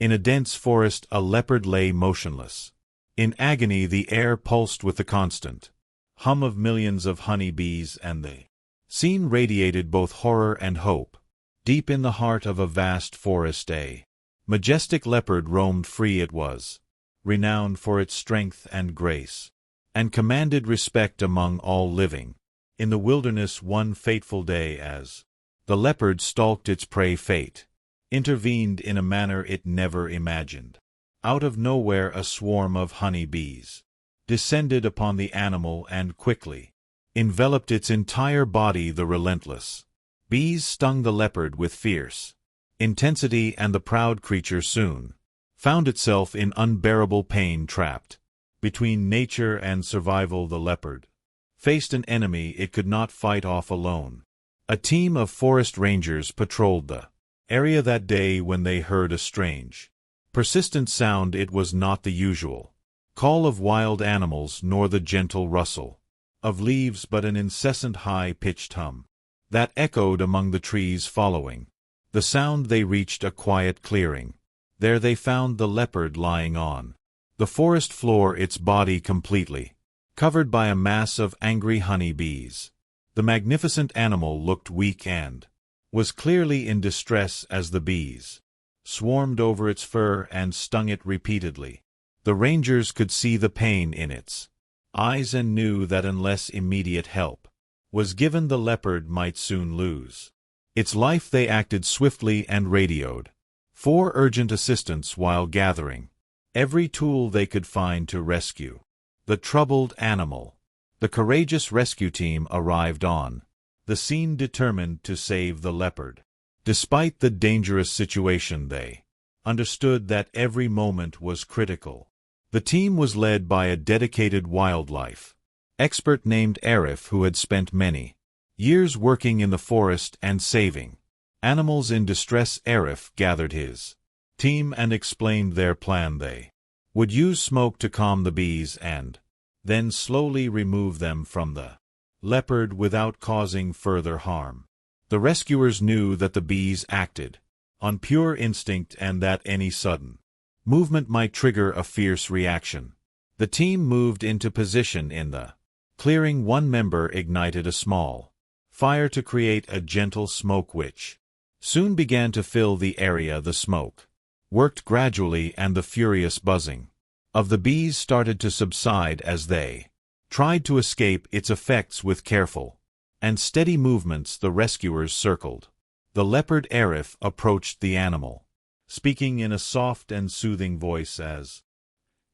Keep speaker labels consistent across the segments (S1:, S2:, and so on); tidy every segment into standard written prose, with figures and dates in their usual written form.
S1: In a dense forest, a leopard lay motionless. In agony, the air pulsed with the constant hum of millions of honey bees, and the scene radiated both horror and hope. Deep in the heart of a vast forest, a majestic leopard roamed free. It was renowned for its strength and grace, and commanded respect among all living. In the wilderness, one fateful day, as the leopard stalked its prey, fate intervened in a manner it never imagined. Out of nowhere, a swarm of honey bees descended upon the animal and quickly enveloped its entire body. The relentless bees stung the leopard with fierce intensity, and the proud creature soon found itself in unbearable pain. Trapped between nature and survival, the leopard faced an enemy it could not fight off alone. A team of forest rangers patrolled the area that day when they heard a strange, persistent sound. It was not the usual call of wild animals, nor the gentle rustle of leaves, but an incessant high-pitched hum that echoed among the trees. Following the sound, they reached a quiet clearing. There they found the leopard lying on the forest floor, its body completely covered by a mass of angry honey bees. The magnificent animal looked weak and was clearly in distress as the bees swarmed over its fur and stung it repeatedly. The rangers could see the pain in its eyes and knew that unless immediate help was given, the leopard might soon lose its life. They acted swiftly and radioed for urgent assistance while gathering every tool they could find to rescue the troubled animal. The courageous rescue team arrived on the scene, determined to save the leopard. Despite the dangerous situation, they understood that every moment was critical. The team was led by a dedicated wildlife expert named Arif, who had spent many years working in the forest and saving animals in distress. Arif gathered his team and explained their plan. They would use smoke to calm the bees and then slowly remove them from the leopard without causing further harm. The rescuers knew that the bees acted on pure instinct and that any sudden movement might trigger a fierce reaction. The team moved into position in the clearing. One member ignited a small fire to create a gentle smoke which soon began to fill the area. The smoke worked gradually, and the furious buzzing of the bees started to subside as they tried to escape its effects. With careful and steady movements, the rescuers circled the leopard. Arif approached the animal, speaking in a soft and soothing voice as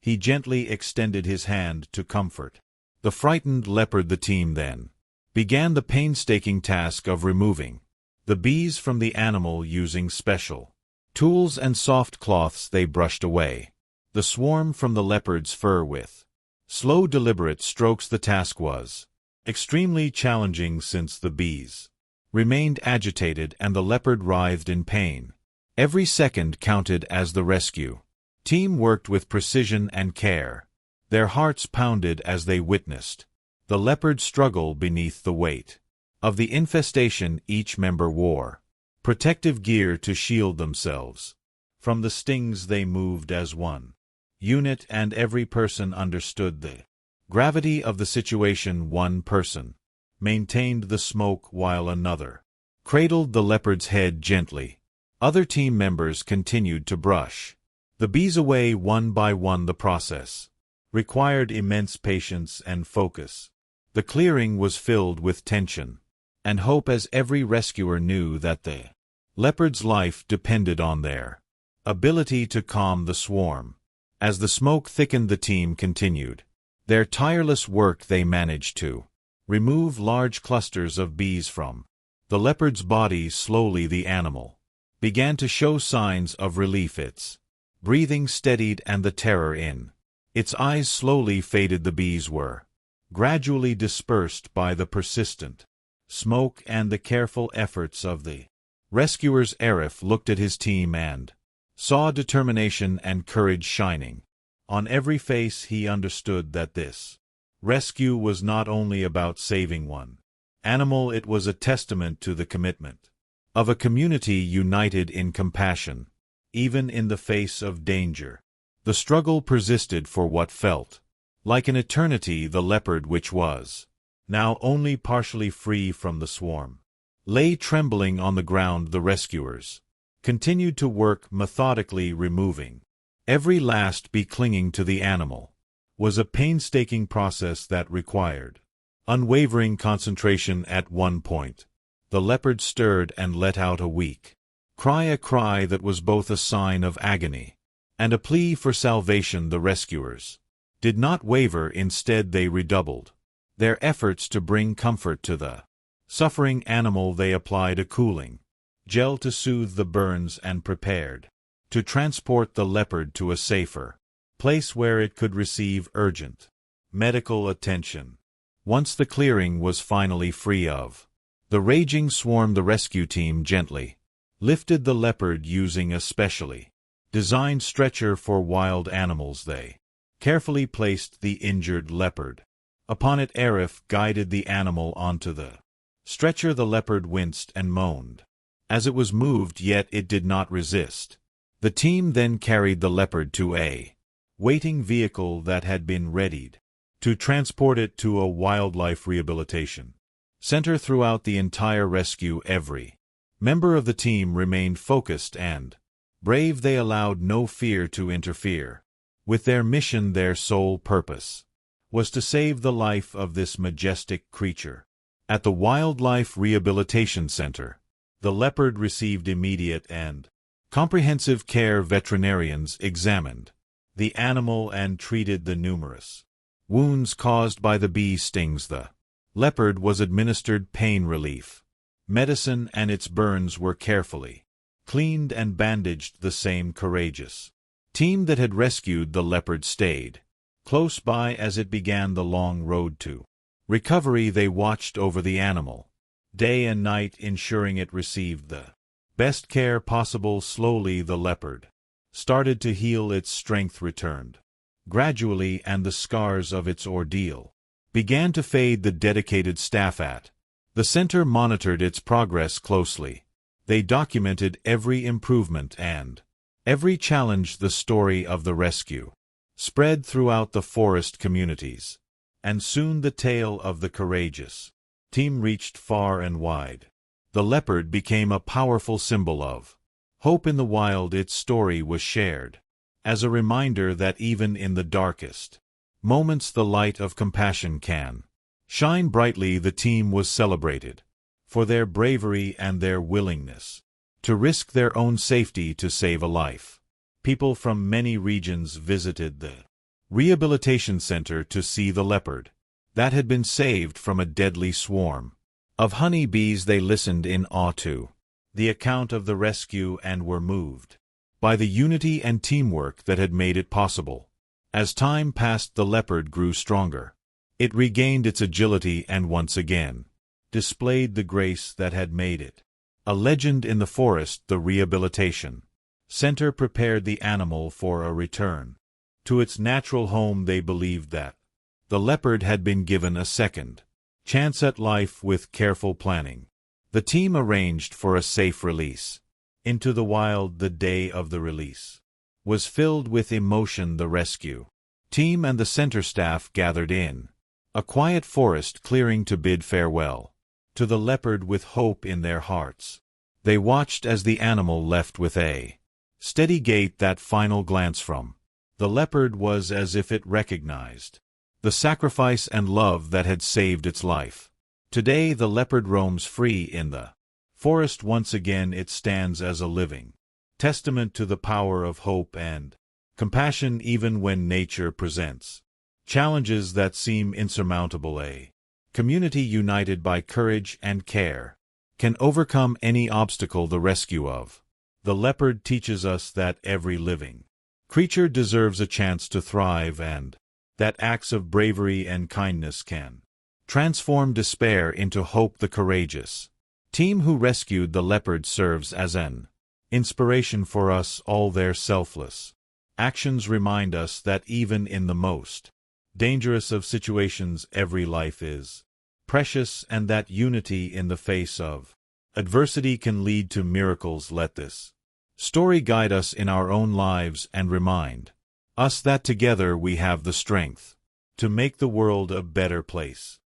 S1: he gently extended his hand to comfort the frightened leopard. The team then began the painstaking task of removing the bees from the animal using special tools and soft cloths. They brushed away the swarm from the leopard's fur with slow, deliberate strokes. The task was extremely challenging since the bees remained agitated and the leopard writhed in pain. Every second counted as the rescue team worked with precision and care. Their hearts pounded as they witnessed the leopard struggle beneath the weight of the infestation. Each member wore protective gear to shield themselves from the stings. They moved as one unit, and every person understood the gravity of the situation. One person maintained the smoke while another cradled the leopard's head gently. Other team members continued to brush the bees away one by one. The process required immense patience and focus. The clearing was filled with tension and hope as every rescuer knew that the leopard's life depended on their ability to calm the swarm. As the smoke thickened, the team continued their tireless work. They managed to remove large clusters of bees from the leopard's body. Slowly, the animal began to show signs of relief. Its breathing steadied and the terror in its eyes slowly faded. The bees were gradually dispersed by the persistent smoke and the careful efforts of the rescuers. Arif looked at his team and saw determination and courage shining on every face. He understood that this rescue was not only about saving one animal, it was a testament to the commitment of a community united in compassion. even in the face of danger. The struggle persisted for what felt like an eternity. The leopard, which was now only partially free from the swarm, lay trembling on the ground. The rescuers continued to work methodically, removing every last bee clinging to the animal. Was a painstaking process that required unwavering concentration. At one point, the leopard stirred and let out a weak cry, a cry that was both a sign of agony and a plea for salvation. The rescuers did not waver. Instead, they redoubled their efforts to bring comfort to the suffering animal. They applied a cooling gel to soothe the burns and prepared to transport the leopard to a safer place where it could receive urgent medical attention. Once the clearing was finally free of the raging swarm, the rescue team gently lifted the leopard using a specially designed stretcher for wild animals. They carefully placed the injured leopard upon it. Arif guided the animal onto the stretcher. The leopard winced and moaned as it was moved, yet it did not resist. The team then carried the leopard to a waiting vehicle that had been readied to transport it to a wildlife rehabilitation center. Throughout the entire rescue, every member of the team remained focused and brave. They allowed no fear to interfere with their mission. Their sole purpose was to save the life of this majestic creature. At the Wildlife Rehabilitation Center, the leopard received immediate and comprehensive care. Veterinarians examined the animal and treated the numerous wounds caused by the bee stings. The leopard was administered pain relief medicine, and its burns were carefully cleaned and bandaged. The same courageous team that had rescued the leopard stayed close by as it began the long road to recovery. They watched over the animal day and night, ensuring it received the best care possible. Slowly, the leopard started to heal. Its strength returned gradually, and the scars of its ordeal began to fade. The dedicated staff at the center monitored its progress closely. They documented every improvement and every challenge. The story of the rescue spread throughout the forest communities, and soon the tale of the courageous team reached far and wide. The leopard became a powerful symbol of hope in the wild. Its story was shared as a reminder that even in the darkest moments, the light of compassion can shine brightly. The team was celebrated for their bravery and their willingness to risk their own safety to save a life. People from many regions visited the rehabilitation center to see the leopard that had been saved from a deadly swarm of honey bees. They listened in awe to the account of the rescue and were moved by the unity and teamwork that had made it possible. As time passed, the leopard grew stronger. It regained its agility and once again displayed the grace that had made it a legend in the forest. The rehabilitation center prepared the animal for a return to its natural home. They believed that the leopard had been given a second chance at life. With careful planning, the team arranged for a safe release into the wild. The day of the release was filled with emotion. The rescue team and the center staff gathered in a quiet forest clearing to bid farewell to the leopard with hope in their hearts. They watched as the animal left with a steady gait. That final glance from the leopard was as if it recognized the sacrifice and love that had saved its life. Today the leopard roams free in the forest once again. It stands as a living testament to the power of hope and compassion. Even when nature presents challenges that seem insurmountable, a community united by courage and care can overcome any obstacle. The rescue of the leopard teaches us that every living creature deserves a chance to thrive, and that acts of bravery and kindness can transform despair into hope. The courageous team who rescued the leopard serves as an inspiration for us all. Their selfless actions remind us that even in the most dangerous of situations, every life is precious, and that unity in the face of adversity can lead to miracles. Let this Story guide us in our own lives and remind us that together we have the strength to make the world a better place.